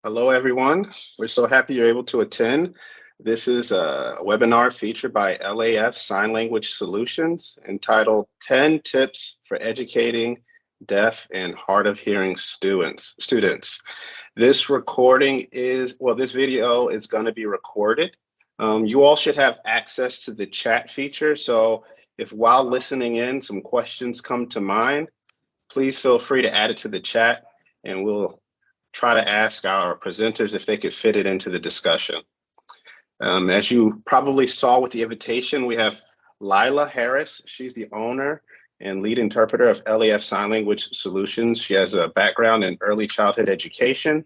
Hello, everyone. We're so happy you're able to attend. This is a webinar featured by LAF Sign Language Solutions entitled 10 Tips for Educating Deaf and Hard of Hearing Students. This this video is going to be recorded. You all should have access to the chat feature. So if while listening in, some questions come to mind, please feel free to add it to the chat and we'll try to ask our presenters if they could fit it into the discussion. As you probably saw with the invitation, we have Lillah Harris. She's the owner and lead interpreter of LAF Sign Language Solutions. She has a background in early childhood education,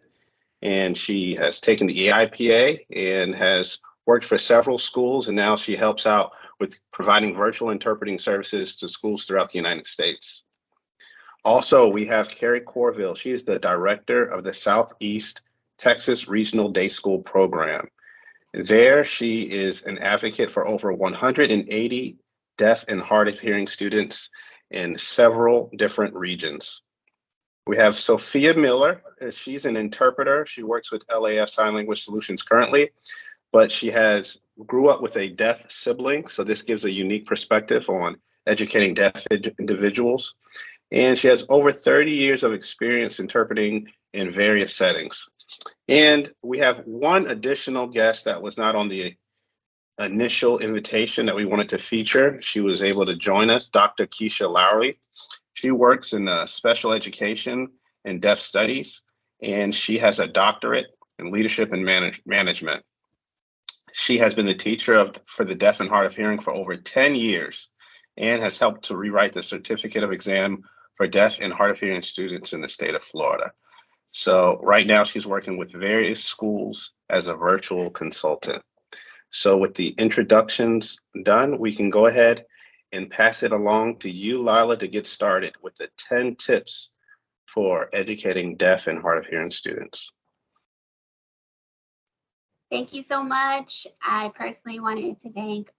and she has taken the EIPA and has worked for several schools, and now she helps out with providing virtual interpreting services to schools throughout the United States. Also, we have Kerri Courville. She is the director of the Southeast Texas Regional Day School Program. There, she is an advocate for over 180 deaf and hard of hearing students in several different regions. We have Sophia Miller. She's an interpreter. She works with LAF Sign Language Solutions currently, but she grew up with a deaf sibling, so this gives a unique perspective on educating deaf individuals. And she has over 30 years of experience interpreting in various settings. And we have one additional guest that was not on the initial invitation that we wanted to feature. She was able to join us, Dr. Keisha Lowery. She works in special education and deaf studies, and she has a doctorate in leadership and management. She has been the teacher for the deaf and hard of hearing for over 10 years and has helped to rewrite the certificate of exam for deaf and hard of hearing students in the state of Florida. So right now she's working with various schools as a virtual consultant. So with the introductions done, we can go ahead and pass it along to you, Lillah, to get started with the 10 tips for educating deaf and hard of hearing students. Thank you so much. I personally wanted to thank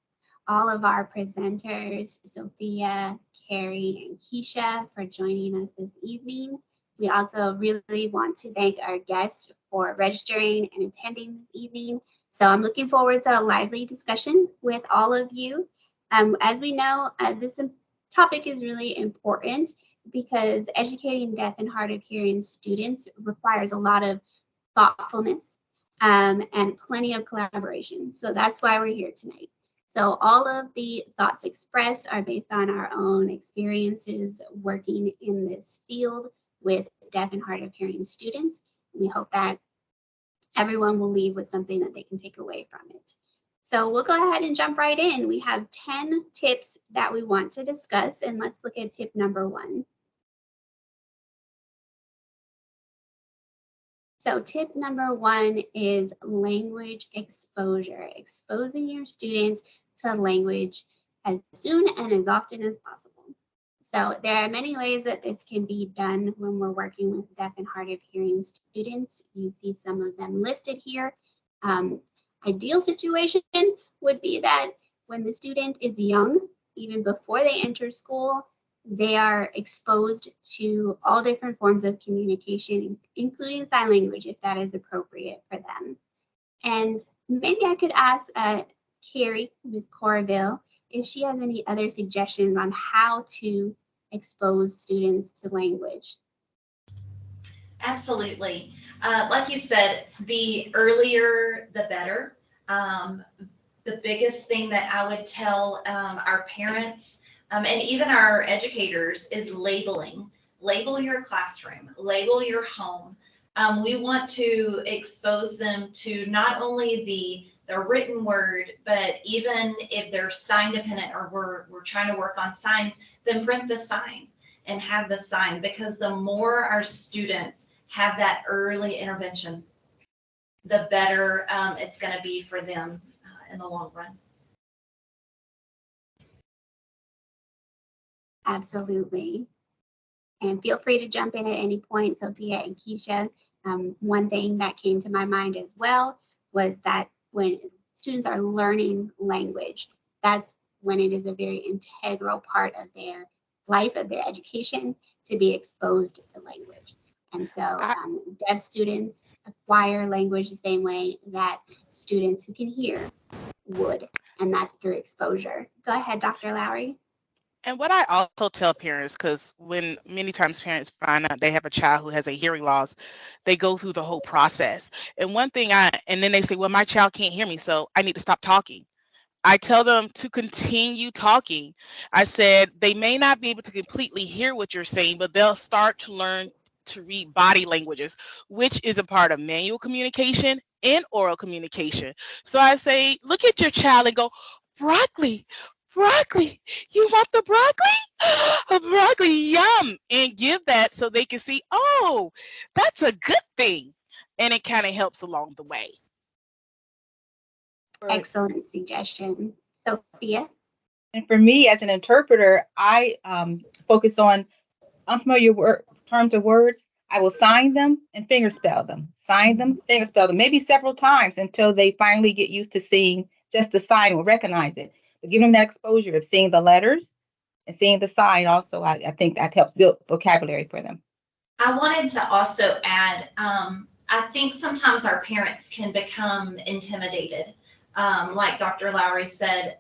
all of our presenters, Sophia, Kerri, and Keisha, for joining us this evening. We also really want to thank our guests for registering and attending this evening. So I'm looking forward to a lively discussion with all of you. As we know, this topic is really important because educating deaf and hard of hearing students requires a lot of thoughtfulness and plenty of collaboration. So that's why we're here tonight. So all of the thoughts expressed are based on our own experiences working in this field with deaf and hard of hearing students. We hope that everyone will leave with something that they can take away from it. So we'll go ahead and jump right in. We have 10 tips that we want to discuss, and let's look at tip number 1. So tip number 1 is language exposure, exposing your students to language as soon and as often as possible. So there are many ways that this can be done when we're working with deaf and hard of hearing students. You see some of them listed here. Ideal situation would be that when the student is young, even before they enter school, they are exposed to all different forms of communication, including sign language, if that is appropriate for them. And maybe I could ask Kerri, Ms. Courville, if she has any other suggestions on how to expose students to language. Absolutely. Like you said, the earlier, the better. The biggest thing that I would tell our parents and even our educators is labeling. Label your classroom, label your home. We want to expose them to not only the written word, but even if they're sign dependent or we're trying to work on signs, then print the sign and have the sign, because the more our students have that early intervention, the better it's going to be for them in the long run. Absolutely. And feel free to jump in at any point, Sophia and Keisha. One thing that came to my mind as well was that when students are learning language, that's when it is a very integral part of their life, of their education, to be exposed to language. And so deaf students acquire language the same way that students who can hear would, and that's through exposure. Go ahead, Dr. Lowery. And what I also tell parents, because when many times parents find out they have a child who has a hearing loss, they go through the whole process. And one thing and then they say, well, my child can't hear me, so I need to stop talking. I tell them to continue talking. I said they may not be able to completely hear what you're saying, but they'll start to learn to read body languages, which is a part of manual communication and oral communication. So I say, look at your child and go, broccoli, broccoli, you want the broccoli? Broccoli, yum. And give that so they can see, oh, that's a good thing. And it kind of helps along the way. Excellent suggestion. Sophia? And for me, as an interpreter, I focus on unfamiliar terms of words. I will sign them and fingerspell them. Sign them, fingerspell them, maybe several times until they finally get used to seeing just the sign or recognize it. But give them that exposure of seeing the letters and seeing the sign also, I think that helps build vocabulary for them. I wanted to also add, I think sometimes our parents can become intimidated. Like Dr. Lowery said,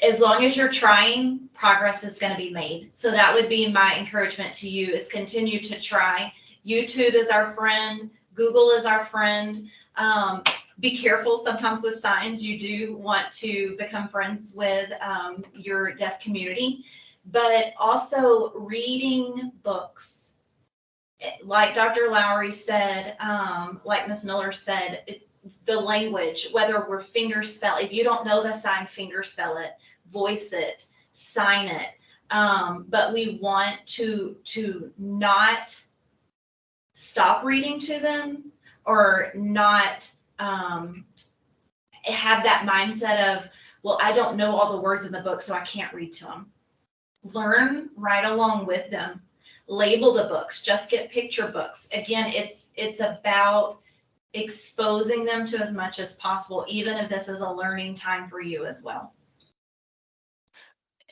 as long as you're trying, progress is going to be made. So that would be my encouragement to you, is continue to try. YouTube is our friend. Google is our friend. Be careful sometimes with signs. You do want to become friends with your deaf community, but also reading books. Like Dr. Lowery said, like Ms. Miller said, the language, whether we're fingerspell, if you don't know the sign, fingerspell it, voice it, sign it. But we want to not stop reading to them, or not have that mindset of, well, I don't know all the words in the book, so I can't read to them. Learn right along with them. Label the books. Just get picture books. Again, it's about exposing them to as much as possible, even if this is a learning time for you as well.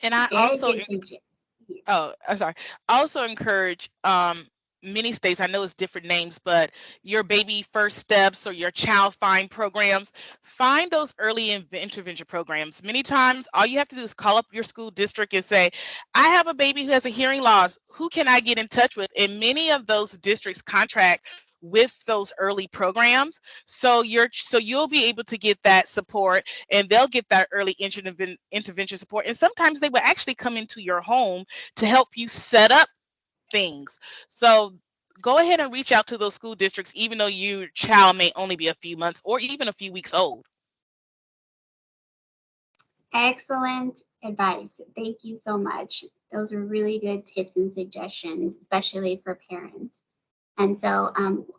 And I also, also encourage many states, I know it's different names, but your baby first steps or your child find programs, find those early intervention programs. Many times, all you have to do is call up your school district and say, I have a baby who has a hearing loss. Who can I get in touch with? And many of those districts contract with those early programs, so you'll be able to get that support, and they'll get that early intervention support. And sometimes they will actually come into your home to help you set up things. So go ahead and reach out to those school districts, even though your child may only be a few months or even a few weeks old. Excellent advice. Thank you so much. Those are really good tips and suggestions, especially for parents. And so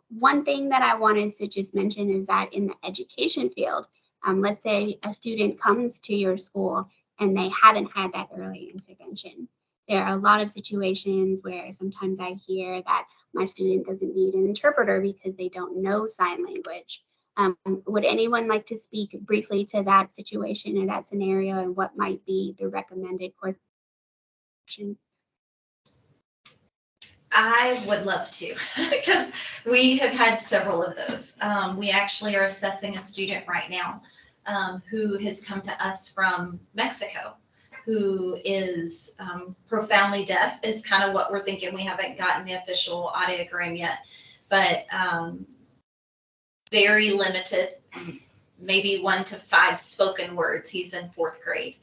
one thing that I wanted to just mention is that in the education field, let's say a student comes to your school and they haven't had that early intervention. There are a lot of situations where sometimes I hear that my student doesn't need an interpreter because they don't know sign language. Would anyone like to speak briefly to that situation or that scenario, and what might be the recommended course of action? I would love to, because we have had several of those. We actually are assessing a student right now who has come to us from Mexico, who is profoundly deaf, is kind of what we're thinking. We haven't gotten the official audiogram yet, but very limited, maybe 1 to 5 spoken words. He's in 4th grade.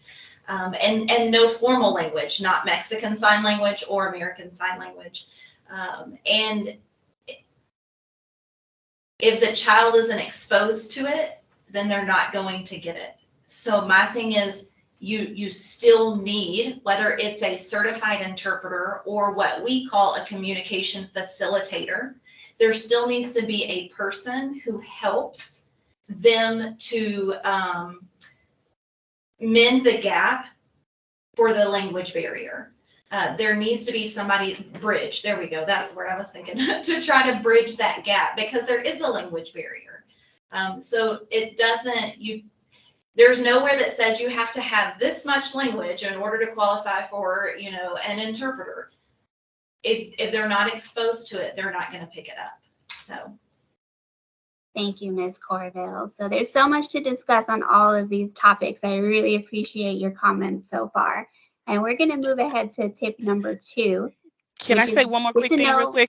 And no formal language, not Mexican Sign Language or American Sign Language. And if the child isn't exposed to it, then they're not going to get it. So my thing is, you still need, whether it's a certified interpreter or what we call a communication facilitator, there still needs to be a person who helps them to mend the gap for the language barrier. There needs to be somebody, bridge, there we go, that's where I was thinking, to try to bridge that gap, because there is a language barrier. So it doesn't, there's nowhere that says you have to have this much language in order to qualify for, an interpreter. if they're not exposed to it, they're not going to pick it up. So. Thank you, Ms. Courville. So there's so much to discuss on all of these topics. I really appreciate your comments so far. And we're going to move ahead to tip number 2. Can I say one more quick thing real quick?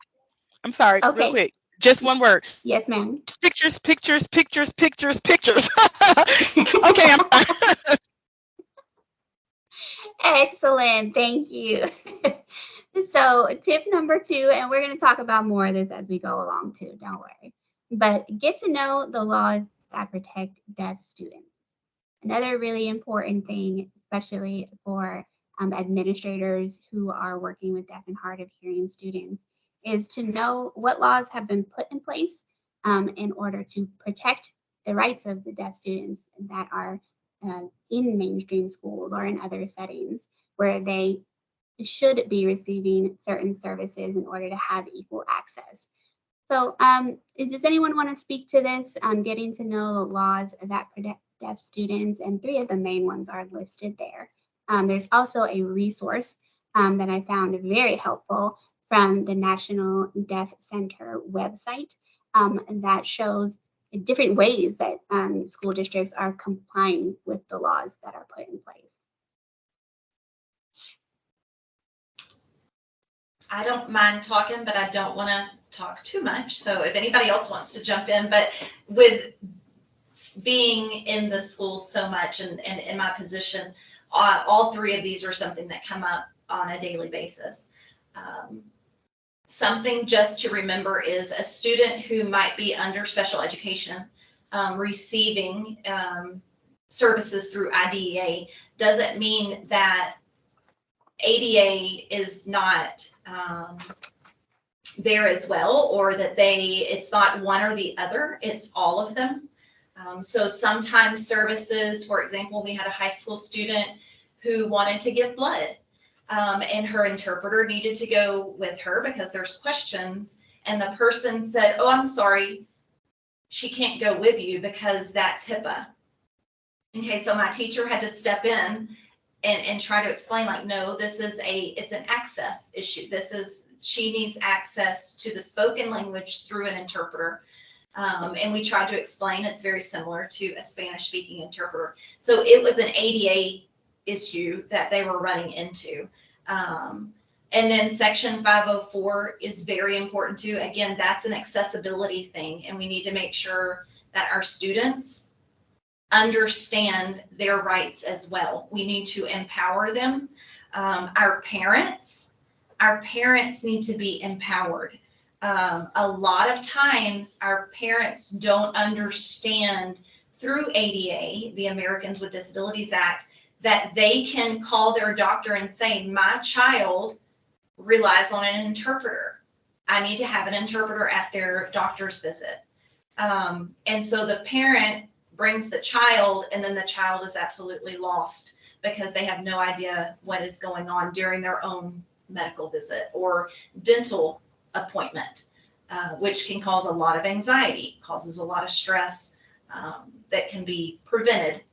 I'm sorry, real quick. Just one word. Yes, ma'am. Pictures, pictures, pictures, pictures, pictures. Okay, I'm fine. Excellent. Thank you. So tip number 2, and we're going to talk about more of this as we go along too, don't worry. But get to know the laws that protect deaf students. Another really important thing, especially for administrators who are working with deaf and hard of hearing students, is to know what laws have been put in place in order to protect the rights of the deaf students that are in mainstream schools or in other settings where they should be receiving certain services in order to have equal access. So does anyone want to speak to this? Getting to know the laws that protect deaf students, and 3 of the main ones are listed there. There's also a resource that I found very helpful from the National Deaf Center website that shows different ways that school districts are complying with the laws that are put in place. I don't mind talking, but I don't want to talk too much. So if anybody else wants to jump in, but with being in the schools so much and in my position, all 3 of these are something that come up on a daily basis. Something just to remember is a student who might be under special education receiving services through IDEA doesn't mean that ADA is not there as well, or that it's not one or the other, it's all of them. So sometimes services, for example, we had a high school student who wanted to give blood, and her interpreter needed to go with her because there's questions, and the person said, "Oh, I'm sorry, she can't go with you because that's HIPAA." Okay, so my teacher had to step in and try to explain, like, no, it's an access issue. She needs access to the spoken language through an interpreter. And we tried to explain it's very similar to a Spanish speaking interpreter. So it was an ADA issue that they were running into. And then Section 504 is very important too. Again, that's an accessibility thing, and we need to make sure that our students understand their rights as well. We need to empower them. Our parents need to be empowered. A lot of times our parents don't understand through ADA, the Americans with Disabilities Act, that they can call their doctor and say, my child relies on an interpreter. I need to have an interpreter at their doctor's visit. And so the parent brings the child, and then the child is absolutely lost because they have no idea what is going on during their own medical visit or dental appointment, which can cause a lot of anxiety, causes a lot of stress that can be prevented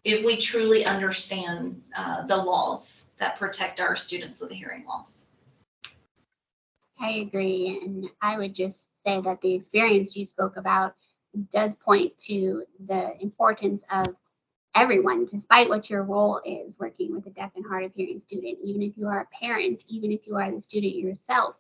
if we truly understand the laws that protect our students with a hearing loss. I agree, and I would just say that the experience you spoke about does point to the importance of everyone, despite what your role is, working with a deaf and hard of hearing student, even if you are a parent, even if you are the student yourself,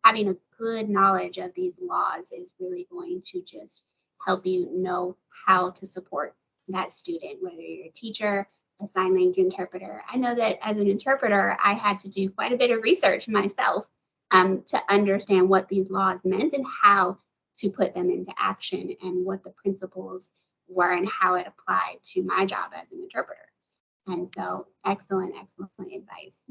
having a good knowledge of these laws is really going to just help you know how to support that student, whether you're a teacher, a sign language interpreter. I know that as an interpreter, I had to do quite a bit of research myself to understand what these laws meant and how to put them into action and what the principles were and how it applied to my job as an interpreter. And so excellent advice.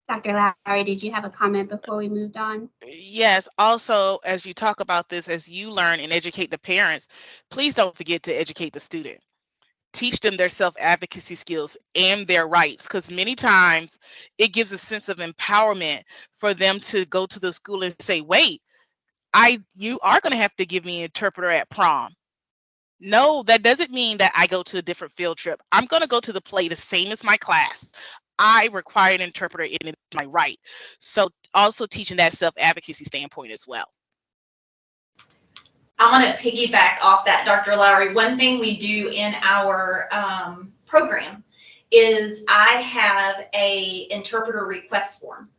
Dr. Lowery, did you have a comment before we moved on? Yes. Also, as you talk about this, as you learn and educate the parents, please don't forget to educate the student. Teach them their self-advocacy skills and their rights, because many times it gives a sense of empowerment for them to go to the school and say, wait, you are going to have to give me an interpreter at prom. No, that doesn't mean that I go to a different field trip. I'm going to go to the play the same as my class. I require an interpreter and it's my right. So also teaching that self-advocacy standpoint as well. I want to piggyback off that, Dr. Lowery. One thing we do in our program is I have a interpreter request form.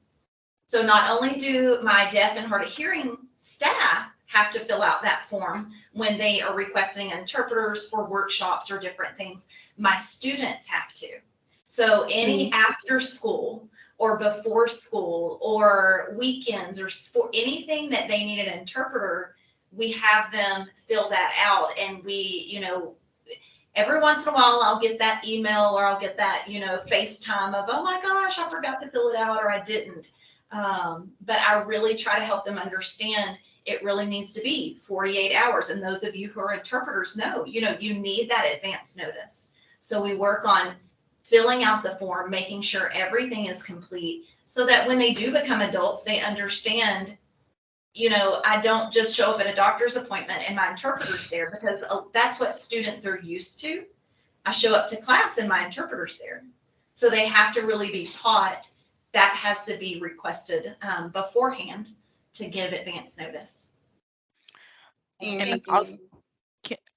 So not only do my deaf and hard of hearing staff have to fill out that form when they are requesting interpreters for workshops or different things, my students have to. So any after school or before school or weekends or anything that they need an interpreter, we have them fill that out. And we, you know, every once in a while I'll get that email or I'll get that, you know, FaceTime of, oh my gosh, I forgot to fill it out or I didn't. But I really try to help them understand it really needs to be 48 hours. And those of you who are interpreters know, you know, you need that advance notice. So we work on filling out the form, making sure everything is complete so that when they do become adults, they understand, you know, I don't just show up at a doctor's appointment and my interpreter's there, because that's what students are used to. I show up to class and my interpreter's there. So they have to really be taught that has to be requested beforehand to give advance notice. And also,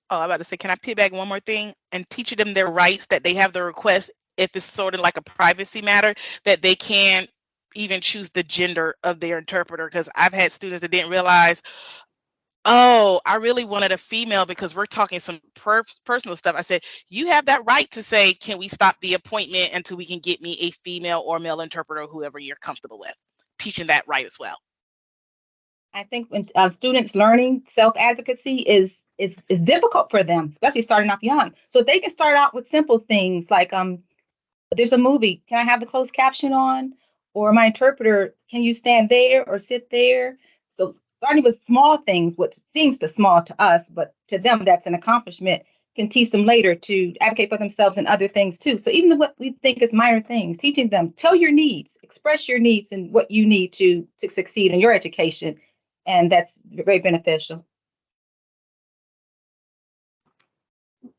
I'm about to say, can I piggyback one more thing and teaching them their rights, that they have the request, if it's sort of like a privacy matter, that they can even choose the gender of their interpreter. Because I've had students that didn't realize, oh, I really wanted a female because we're talking some personal stuff. I said, you have that right to say, can we stop the appointment until we can get me a female or male interpreter, whoever you're comfortable with. Teaching that right as well. I think when students learning self-advocacy is difficult for them, especially starting off young. So if they can start out with simple things like, there's a movie, can I have the closed caption on? Or my interpreter, can you stand there or sit there? So starting with small things, what seems to small to us, but to them that's an accomplishment, can teach them later to advocate for themselves and other things too. So even what we think is minor things, teaching them, tell your needs, express your needs and what you need to succeed in your education. And that's very beneficial.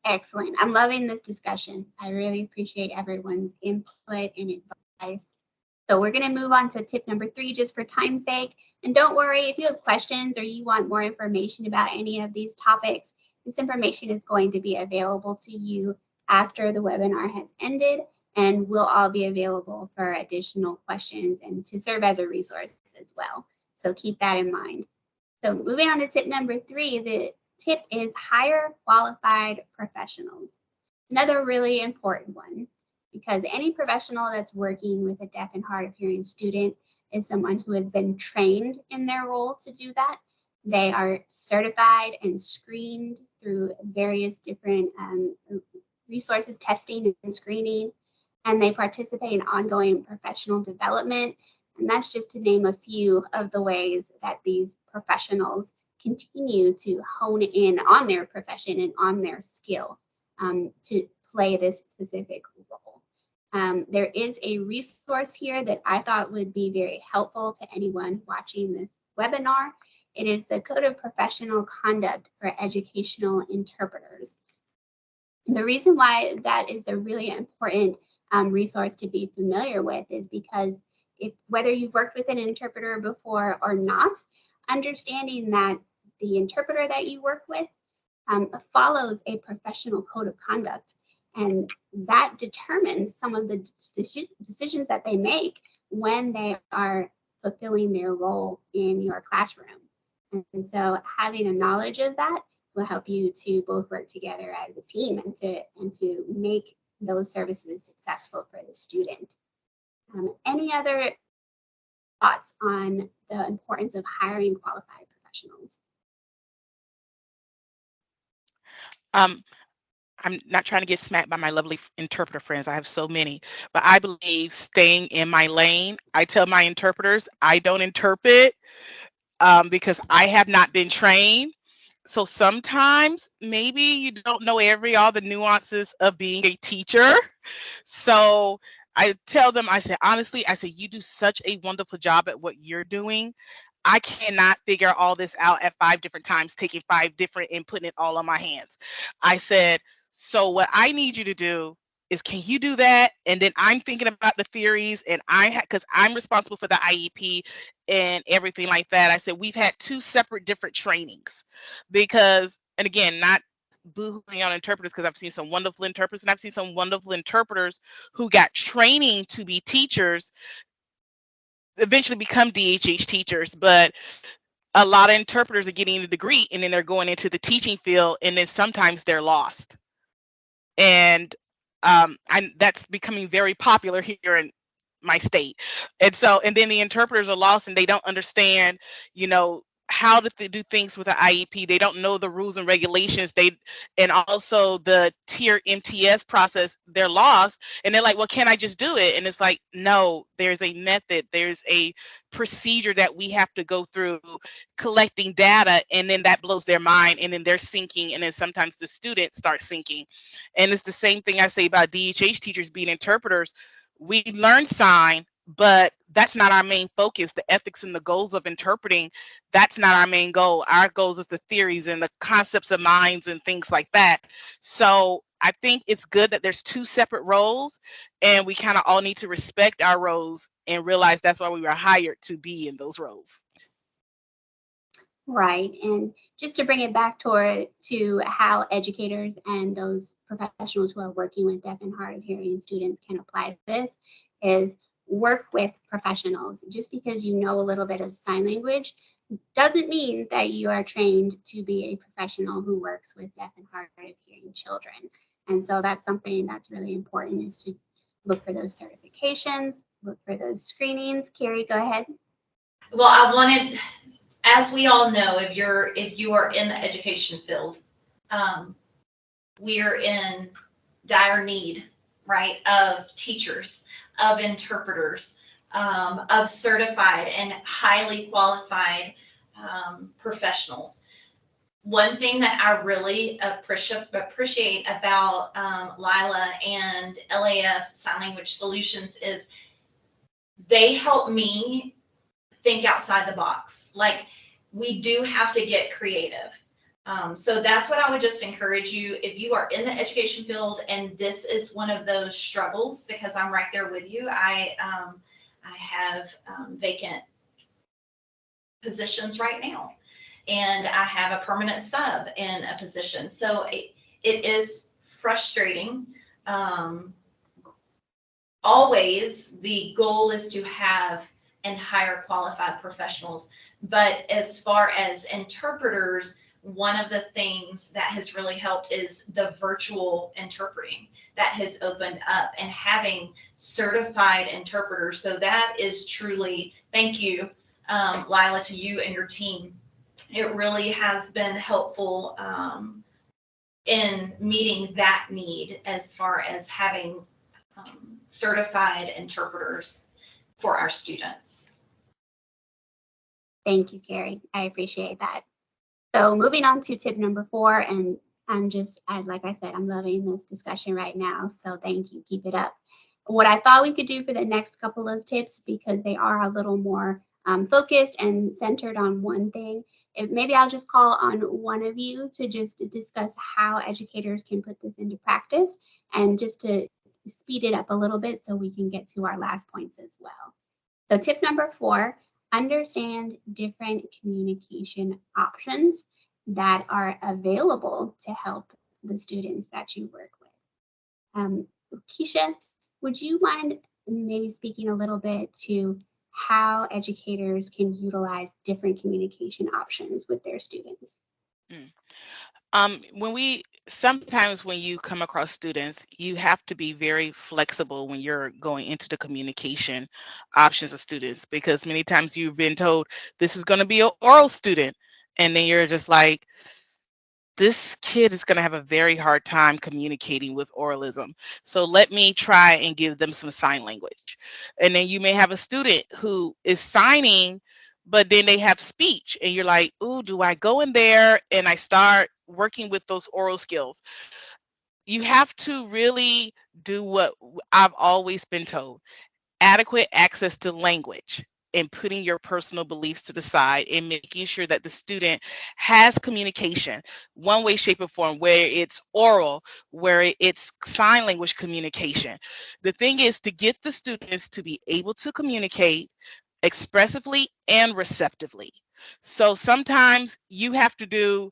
Excellent. I'm loving this discussion. I really appreciate everyone's input and advice. So we're going to move on to tip number 3 just for time's sake. And don't worry, if you have questions or you want more information about any of these topics, this information is going to be available to you after the webinar has ended, and we'll all be available for additional questions and to serve as a resource as well. So keep that in mind. So moving on to tip number 3, the tip is hire qualified professionals. Another really important one, because any professional that's working with a deaf and hard of hearing student is someone who has been trained in their role to do that. They are certified and screened through various different resources, testing and screening, and they participate in ongoing professional development. And that's just to name a few of the ways that these professionals continue to hone in on their profession and on their skill to play this specific role. There is a resource here that I thought would be very helpful to anyone watching this webinar. It is the Code of Professional Conduct for Educational Interpreters. The reason why that is a really important resource to be familiar with is because whether you've worked with an interpreter before or not, understanding that the interpreter that you work with follows a professional code of conduct, and that determines some of the decisions that they make when they are fulfilling their role in your classroom. And so having a knowledge of that will help you to both work together as a team and to make those services successful for the student. Any other thoughts on the importance of hiring qualified professionals? I'm not trying to get smacked by my lovely interpreter friends. I have so many, but I believe staying in my lane. I tell my interpreters I don't interpret because I have not been trained. So sometimes maybe you don't know all the nuances of being a teacher. So I tell them, I say, honestly, you do such a wonderful job at what you're doing. I cannot figure all this out at 5 different times, taking 5 different and putting it all on my hands. I said, so what I need you to do is, can you do that? And then I'm thinking about the theories, and because I'm responsible for the IEP and everything like that. I said we've had two separate different trainings because, and again, not boohooing on interpreters, because I've seen some wonderful interpreters and I've seen some wonderful interpreters who got training to be teachers, eventually become DHH teachers, but a lot of interpreters are getting a degree and then they're going into the teaching field, and then sometimes they're lost. And that's becoming very popular here in my state. And then the interpreters are lost and they don't understand, how to do things with the IEP. They don't know the rules and regulations. And also the tier MTS process, they're lost. And they're like, well, can I just do it? And it's like, no, there's a method. There's a procedure that we have to go through, collecting data. And then that blows their mind. And then they're sinking. And then sometimes the students start sinking. And it's the same thing I say about DHH teachers being interpreters. We learn sign, but that's not our main focus. The ethics and the goals of interpreting, that's not our main goal. Our goals is the theories and the concepts of minds and things like that. So I think it's good that there's two separate roles, and we kind of all need to respect our roles and realize that's why we were hired to be in those roles. Right. And just to bring it back to how educators and those professionals who are working with deaf and hard of hearing students can apply this is work with professionals. Just because you know a little bit of sign language doesn't mean that you are trained to be a professional who works with deaf and hard of hearing children. And so that's something that's really important, is to look for those certifications, look for those screenings. Kerri, go ahead. Well, I wanted, as we all know, if you are in the education field, we are in dire need, right, of teachers, of interpreters, of certified and highly qualified professionals. One thing that I really appreciate about Lillah and LAF Sign Language Solutions is they help me think outside the box. Like, we do have to get creative. So that's what I would just encourage you, if you are in the education field and this is one of those struggles, because I'm right there with you. I have vacant positions right now, and I have a permanent sub in a position. So it is frustrating. Always the goal is to have and hire qualified professionals. But as far as interpreters, one of the things that has really helped is the virtual interpreting that has opened up, and having certified interpreters. So that is truly, thank you, Lillah, to you and your team. It really has been helpful in meeting that need as far as having certified interpreters for our students. Thank you, Kerri. I appreciate that. So moving on to tip number 4, and like I said, I'm loving this discussion right now. So thank you. Keep it up. What I thought we could do for the next couple of tips, because they are a little more focused and centered on one thing, maybe I'll just call on one of you to just discuss how educators can put this into practice, and just to speed it up a little bit so we can get to our last points as well. So tip number 4, understand different communication options that are available to help the students that you work with. Keisha, would you mind maybe speaking a little bit to how educators can utilize different communication options with their students? Sometimes when you come across students, you have to be very flexible when you're going into the communication options of students, because many times you've been told this is going to be an oral student, and then you're just like, this kid is going to have a very hard time communicating with oralism. So let me try and give them some sign language. And then you may have a student who is signing, but then they have speech, and you're like, ooh, do I go in there and I start working with those oral skills? You have to really do what I've always been told: adequate access to language. and putting your personal beliefs to the side and making sure that the student has communication, one way, shape, or form, where it's oral, where it's sign language communication. The thing is to get the students to be able to communicate expressively and receptively. So sometimes you have to do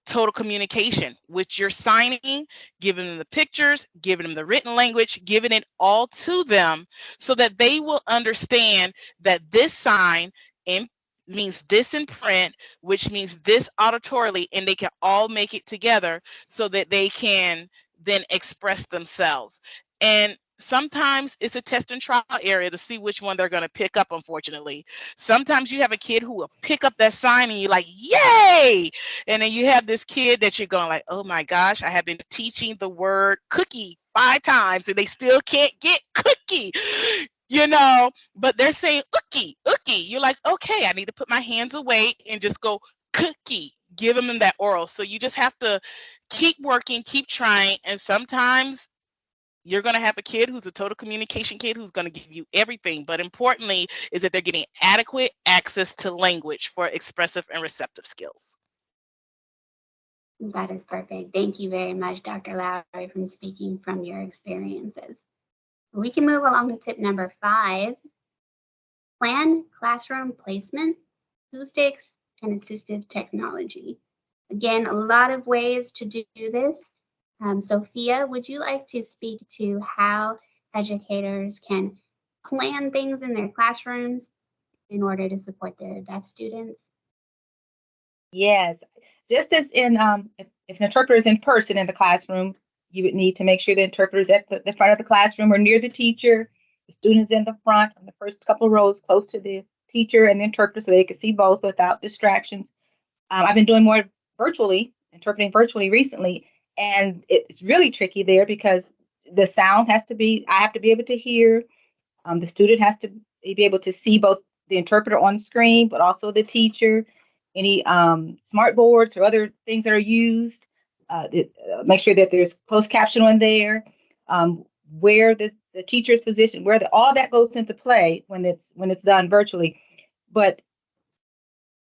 total communication, which you're signing, giving them the pictures, giving them the written language, giving it all to them so that they will understand that this sign in, means this in print, which means this auditorily, and they can all make it together so that they can then express themselves. And sometimes it's a test and trial area to see which one they're going to pick up, unfortunately. Sometimes you have a kid who will pick up that sign and you're like, yay! And then you have this kid that you're going like, oh my gosh, I have been teaching the word cookie 5 times and they still can't get cookie, but they're saying ookie, ookie. You're like, okay, I need to put my hands away and just go cookie, give them that oral. So you just have to keep working, keep trying. And sometimes you're going to have a kid who's a total communication kid who's going to give you everything. But importantly is that they're getting adequate access to language for expressive and receptive skills. That is perfect. Thank you very much, Dr. Lowery, for speaking from your experiences. We can move along to tip number 5. Plan classroom placement, acoustics, and assistive technology. Again, a lot of ways to do this. Sophia, would you like to speak to how educators can plan things in their classrooms in order to support their deaf students? Yes, just as in if an interpreter is in person in the classroom, you would need to make sure the interpreter is at the front of the classroom or near the teacher. The students in the front, on the first couple of rows, close to the teacher and the interpreter, so they can see both without distractions. I've been doing more interpreting virtually recently, and it's really tricky there because the sound has to be, I have to be able to hear. The student has to be able to see both the interpreter on the screen, but also the teacher. Any smart boards or other things that are used. Make sure that there's closed caption on there. Where the teacher's position, all that goes into play when it's done virtually. But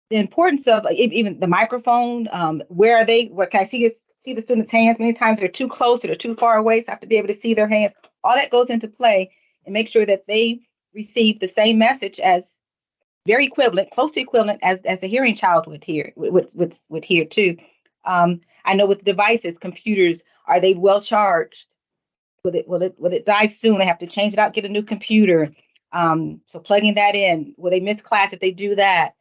the importance of even the microphone, where are they? What can I see the students' hands? Many times they're too close or they're too far away, so I have to be able to see their hands. All that goes into play, and make sure that they receive the same message as very equivalent, close to equivalent as a hearing child would hear too. I know with devices, computers, are they well charged? Will it die soon? They have to change it out, get a new computer. So plugging that in, will they miss class if they do that?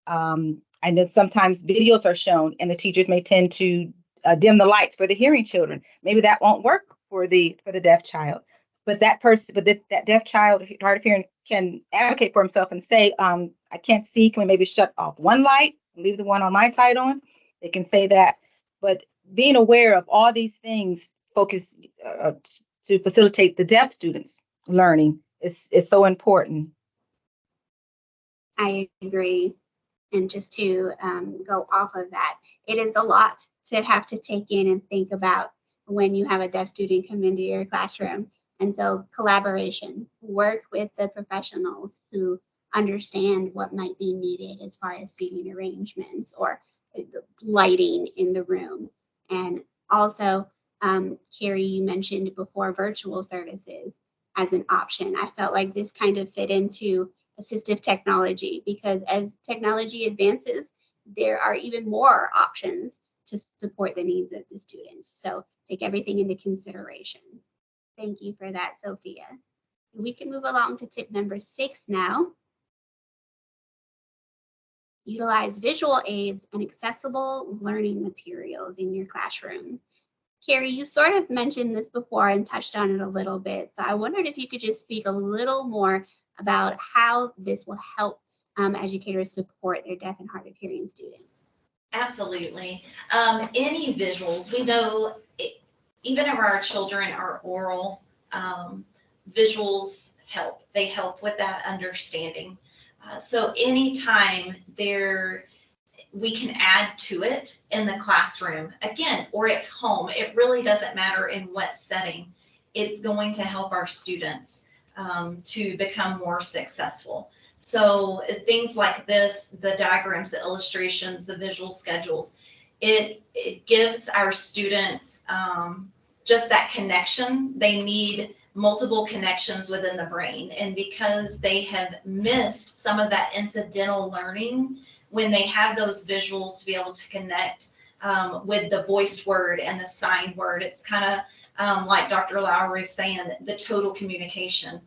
I know sometimes videos are shown and the teachers may tend to dim the lights for the hearing children. Maybe that won't work for the deaf child. But that deaf child, hard of hearing, can advocate for himself and say, I can't see, can we maybe shut off one light, leave the one on my side on? They can say that. But being aware of all these things focus to facilitate the deaf students' learning is so important. I agree. And just to go off of that, it is a lot to have to take in and think about when you have a deaf student come into your classroom. And so collaboration, work with the professionals who understand what might be needed as far as seating arrangements or lighting in the room. And also, Kerri, you mentioned before virtual services as an option. I felt like this kind of fit into assistive technology because as technology advances, there are even more options to support the needs of the students. So take everything into consideration. Thank you for that, Sophia. We can move along to tip number 6 now. Utilize visual aids and accessible learning materials in your classroom. Kerri, you sort of mentioned this before and touched on it a little bit. So I wondered if you could just speak a little more about how this will help educators support their deaf and hard of hearing students. Absolutely. Any visuals, we know even if our children are oral, visuals help. They help with that understanding. So anytime we can add to it in the classroom, again, or at home, it really doesn't matter in what setting, it's going to help our students to become more successful. So things like this, the diagrams, the illustrations, the visual schedules, it gives our students just that connection. They need multiple connections within the brain. And because they have missed some of that incidental learning, when they have those visuals to be able to connect with the voiced word and the signed word, it's kind of like Dr. Lowery is saying, the total communication.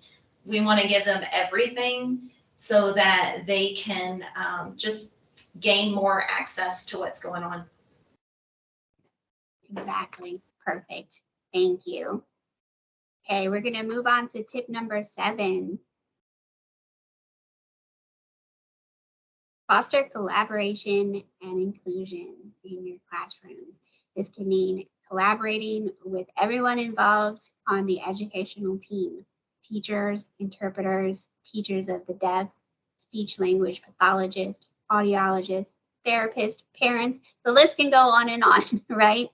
We want to give them everything so that they can just gain more access to what's going on. Exactly. Perfect. Thank you. Okay, we're going to move on to tip number 7. Foster collaboration and inclusion in your classrooms. This can mean collaborating with everyone involved on the educational team: teachers, interpreters, teachers of the deaf, speech language pathologists, audiologists, therapists, parents. The list can go on and on, right?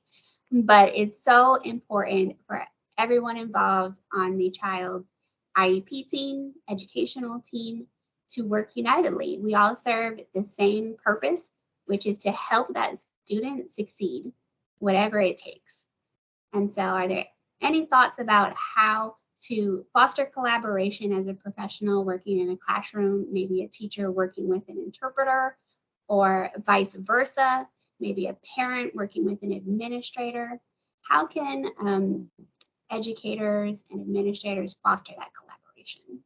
But it's so important for everyone involved on the child's IEP team, educational team, to work unitedly. We all serve the same purpose, which is to help that student succeed, whatever it takes. And so, are there any thoughts about how to foster collaboration as a professional working in a classroom, maybe a teacher working with an interpreter, or vice versa, maybe a parent working with an administrator? How can educators and administrators foster that collaboration?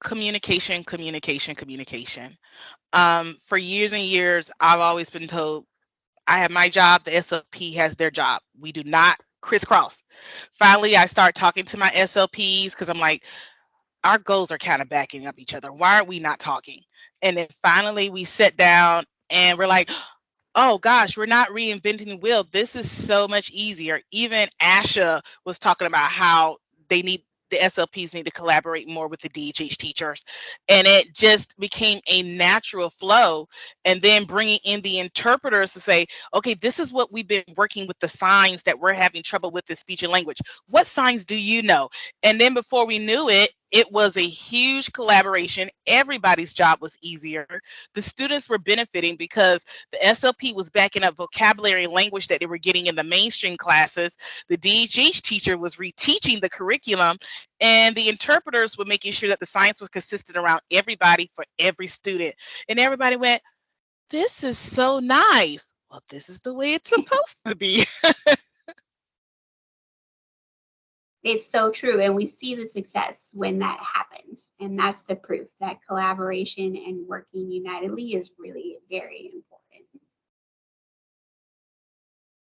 Communication. For years and years, I've always been told I have my job, the SLP has their job. We do not crisscross. Finally, I start talking to my SLPs because I'm like, our goals are kind of backing up each other. Why are we not talking? And then finally we sit down and we're like, oh gosh, we're not reinventing the wheel. This is so much easier. Even Asha was talking about how the SLPs need to collaborate more with the DHH teachers. And it just became a natural flow. And then bringing in the interpreters to say, okay, this is what we've been working with, the signs that we're having trouble with the speech and language. What signs do you know? And then before we knew it, it was a huge collaboration. Everybody's job was easier. The students were benefiting because the SLP was backing up vocabulary and language that they were getting in the mainstream classes. The DHH teacher was reteaching the curriculum, and the interpreters were making sure that the science was consistent around everybody for every student. And everybody went, this is so nice. Well, this is the way it's supposed to be. It's so true. And we see the success when that happens. And that's the proof that collaboration and working unitedly is really very important.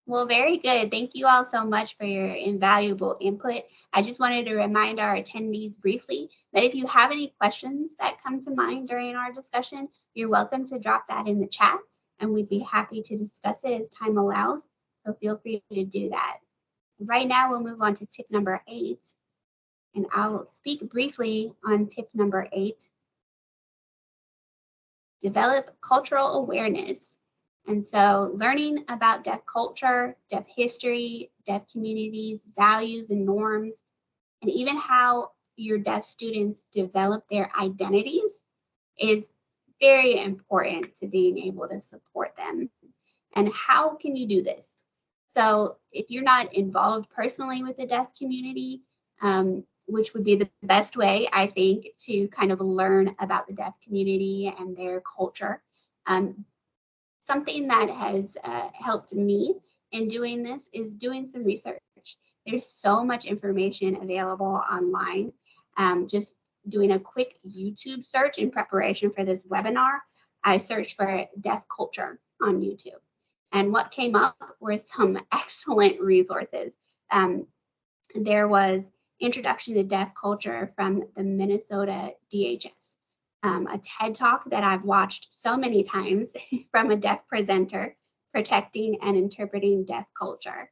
Well, very good. Thank you all so much for your invaluable input. I just wanted to remind our attendees briefly that if you have any questions that come to mind during our discussion, you're welcome to drop that in the chat, and we'd be happy to discuss it as time allows. So feel free to do that. Right now, we'll move on to tip number 8, and I'll speak briefly on tip number 8. Develop cultural awareness. And so learning about deaf culture, deaf history, deaf communities, values and norms, and even how your deaf students develop their identities is very important to being able to support them. And how can you do this? So if you're not involved personally with the deaf community, which would be the best way, I think, to kind of learn about the deaf community and their culture, something that has helped me in doing this is doing some research. There's so much information available online. Just doing a quick YouTube search in preparation for this webinar, I searched for deaf culture on YouTube. And what came up were some excellent resources. There was Introduction to Deaf Culture from the Minnesota DHS, a TED Talk that I've watched so many times from a deaf presenter, Protecting and Interpreting Deaf Culture.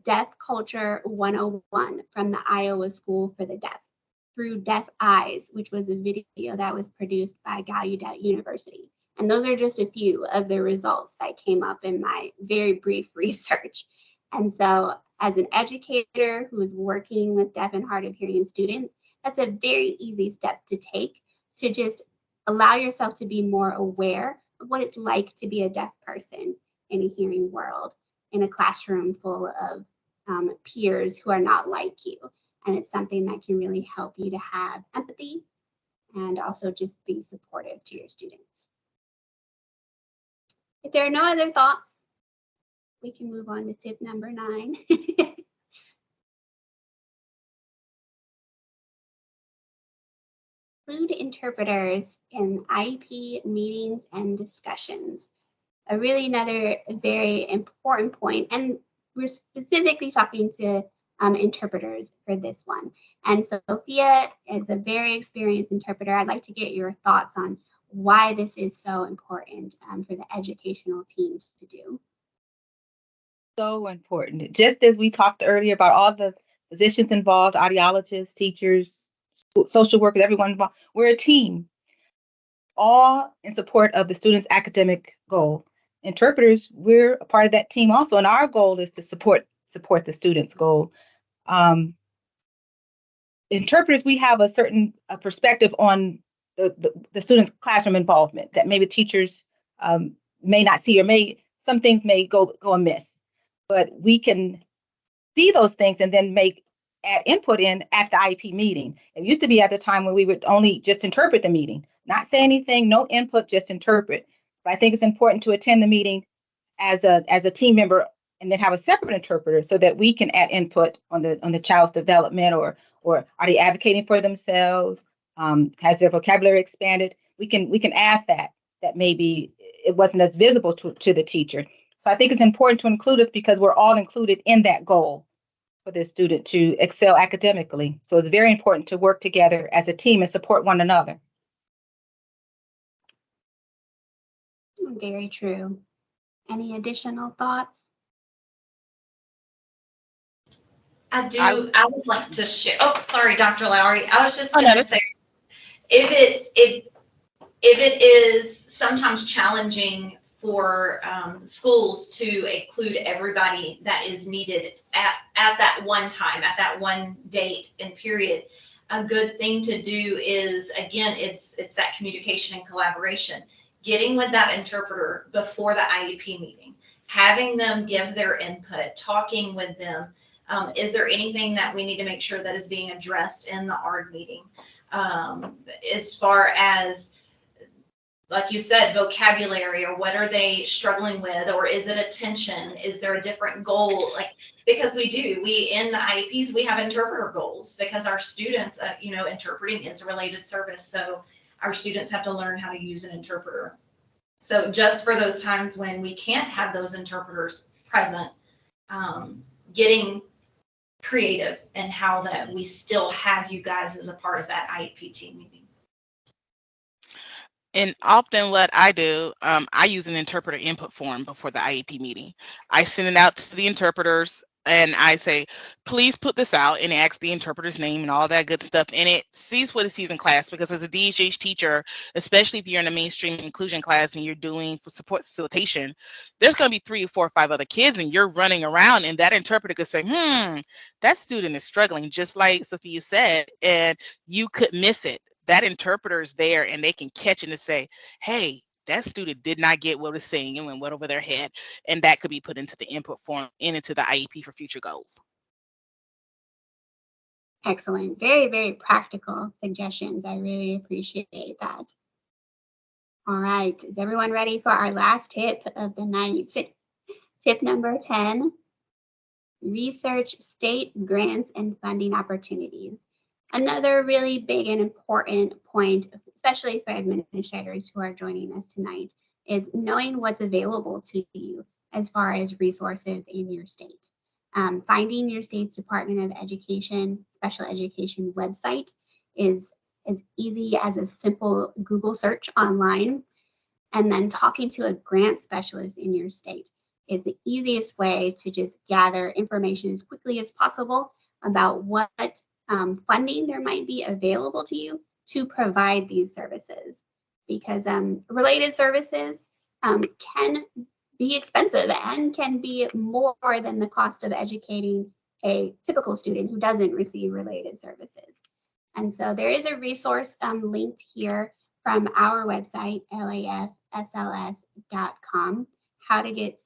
Deaf Culture 101 from the Iowa School for the Deaf, Through Deaf Eyes, which was a video that was produced by Gallaudet University. And those are just a few of the results that came up in my very brief research. And so as an educator who is working with deaf and hard of hearing students, That's a very easy step to take to just allow yourself to be more aware of what it's like to be a deaf person in a hearing world, in a classroom full of peers who are not like you. And it's something that can really help you to have empathy and also just be supportive to your students. If there are no other thoughts, we can move on to tip number 9. Include interpreters in IEP meetings and discussions. Another very important point, and we're specifically talking to interpreters for this one. And Sophia is a very experienced interpreter. I'd like to get your thoughts on why this is so important for the educational teams to do. So important. Just as we talked earlier about all the positions involved, audiologists, teachers, social workers, everyone involved, we're a team, all in support of the student's academic goal. Interpreters, we're a part of that team also, and our goal is to support the student's goal. Interpreters, we have a certain perspective on the student's classroom involvement that maybe teachers may not see, or some things may go amiss. But we can see those things and then add input in at the IEP meeting. It used to be at the time when we would only just interpret the meeting, not say anything, no input, just interpret. But I think it's important to attend the meeting as a team member and then have a separate interpreter so that we can add input on the child's development, or are they advocating for themselves? Has their vocabulary expanded? We can add that maybe it wasn't as visible to the teacher. So I think it's important to include us because we're all included in that goal for the student to excel academically. So it's very important to work together as a team and support one another. Very true. Any additional thoughts? I would like to share. Oh, sorry, Dr. Lowery. I was just going to say, if it is sometimes challenging for schools to include everybody that is needed at that one time, at that one date and period, a good thing to do is, again, it's that communication and collaboration. Getting with that interpreter before the IEP meeting, having them give their input, talking with them. Is there anything that we need to make sure that is being addressed in the ARD meeting? As far as, like you said, vocabulary, or what are they struggling with, or is it attention? Is there a different goal? Because we in the IEPs, we have interpreter goals because our students, interpreting is a related service. So our students have to learn how to use an interpreter. So just for those times when we can't have those interpreters present, getting creative and how that we still have you guys as a part of that IEP team meeting. And often what I do, I use an interpreter input form before the IEP meeting. I send it out to the interpreters and I say, please put this out, and ask the interpreter's name and all that good stuff. And it sees what it sees in class, because as a DHH teacher, especially if you're in a mainstream inclusion class and you're doing support facilitation, there's going to be 3 or 4 or 5 other kids and you're running around, and that interpreter could say, that student is struggling, just like Sophia said, and you could miss it. That interpreter is there and they can catch it and say, hey, that student did not get what was saying and went over their head. And that could be put into the input form and into the IEP for future goals. Excellent. Very, very practical suggestions. I really appreciate that. All right. Is everyone ready for our last tip of the night? Tip number 10, research state grants and funding opportunities. Another really big and important point, especially for administrators who are joining us tonight, is knowing what's available to you as far as resources in your state. Finding your state's Department of Education, special education website is as easy as a simple Google search online. And then talking to a grant specialist in your state is the easiest way to just gather information as quickly as possible about what funding there might be available to you to provide these services, because related services can be expensive and can be more than the cost of educating a typical student who doesn't receive related services. And so there is a resource linked here from our website, lafsls.com, how to get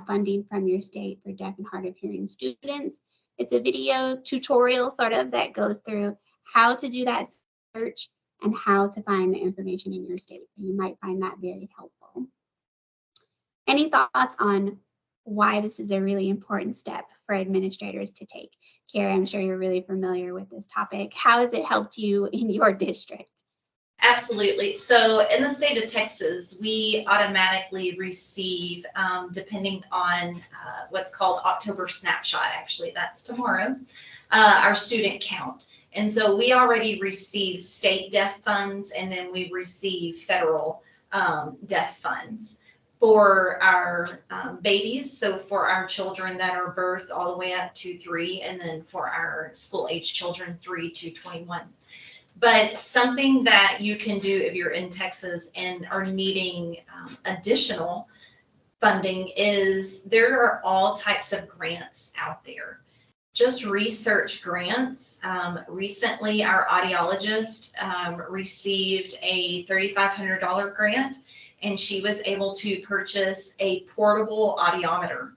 funding from your state for deaf and hard of hearing students. It's a video tutorial sort of that goes through how to do that search and how to find the information in your state. So you might find that very helpful. Any thoughts on why this is a really important step for administrators to take? Kerri, I'm sure you're really familiar with this topic. How has it helped you in your district? Absolutely. So in the state of Texas, we automatically receive, depending on what's called October snapshot, actually that's tomorrow, our student count. And so we already receive state deaf funds, and then we receive federal deaf funds for our babies. So for our children that are birthed all the way up to 3, and then for our school age children 3 to 21. But something that you can do if you're in Texas and are needing additional funding is there are all types of grants out there. Just research grants. Recently, our audiologist received a $3,500 grant, and she was able to purchase a portable audiometer.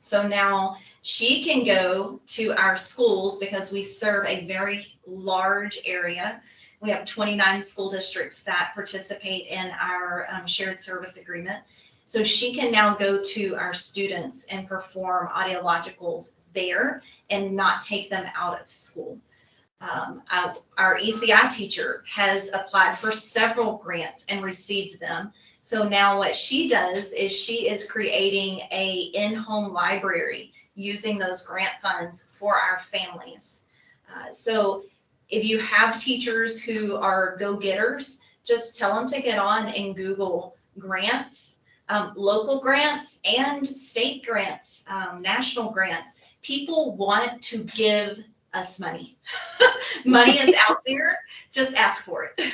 So now she can go to our schools because we serve a very large area. We have 29 school districts that participate in our shared service agreement. So she can now go to our students and perform audiologicals there and not take them out of school. Our ECI teacher has applied for several grants and received them. So now what she does is she is creating a in-home library using those grant funds for our families. So if you have teachers who are go-getters, just tell them to get on and Google grants, local grants and state grants, national grants. People want to give us money. Money is out there, just ask for it.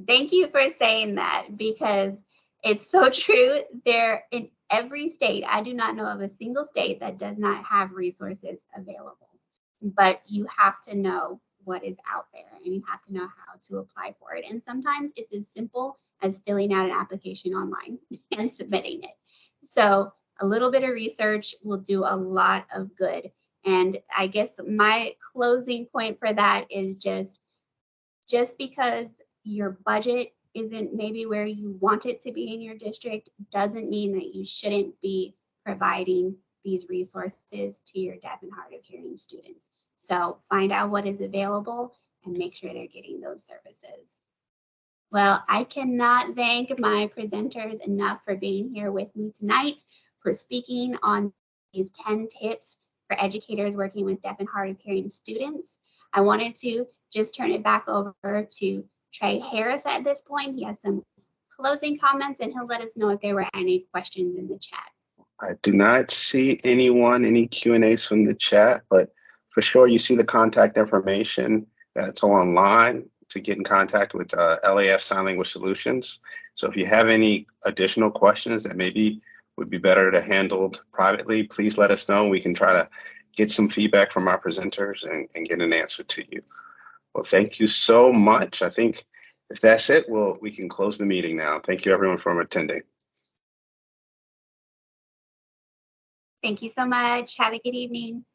Thank you for saying that, because it's so true. There in every state, I do not know of a single state that does not have resources available, but you have to know what is out there and you have to know how to apply for it. And sometimes it's as simple as filling out an application online and submitting it. So a little bit of research will do a lot of good. And I guess my closing point for that is just because your budget isn't maybe where you want it to be in your district doesn't mean that you shouldn't be providing these resources to your deaf and hard of hearing students. So find out what is available and make sure they're getting those services. Well, I cannot thank my presenters enough for being here with me tonight, for speaking on these 10 tips for educators working with deaf and hard of hearing students. I wanted to just turn it back over to Trey Harris at this point. He has some closing comments and he'll let us know if there were any questions in the chat. I do not see any Q&As from the chat, but for sure you see the contact information that's online to get in contact with LAF Sign Language Solutions. So if you have any additional questions that maybe would be better to handled privately, please let us know. We can try to get some feedback from our presenters and get an answer to you. Well, thank you so much. I think if that's it, we can close the meeting now. Thank you everyone for attending. Thank you so much. Have a good evening.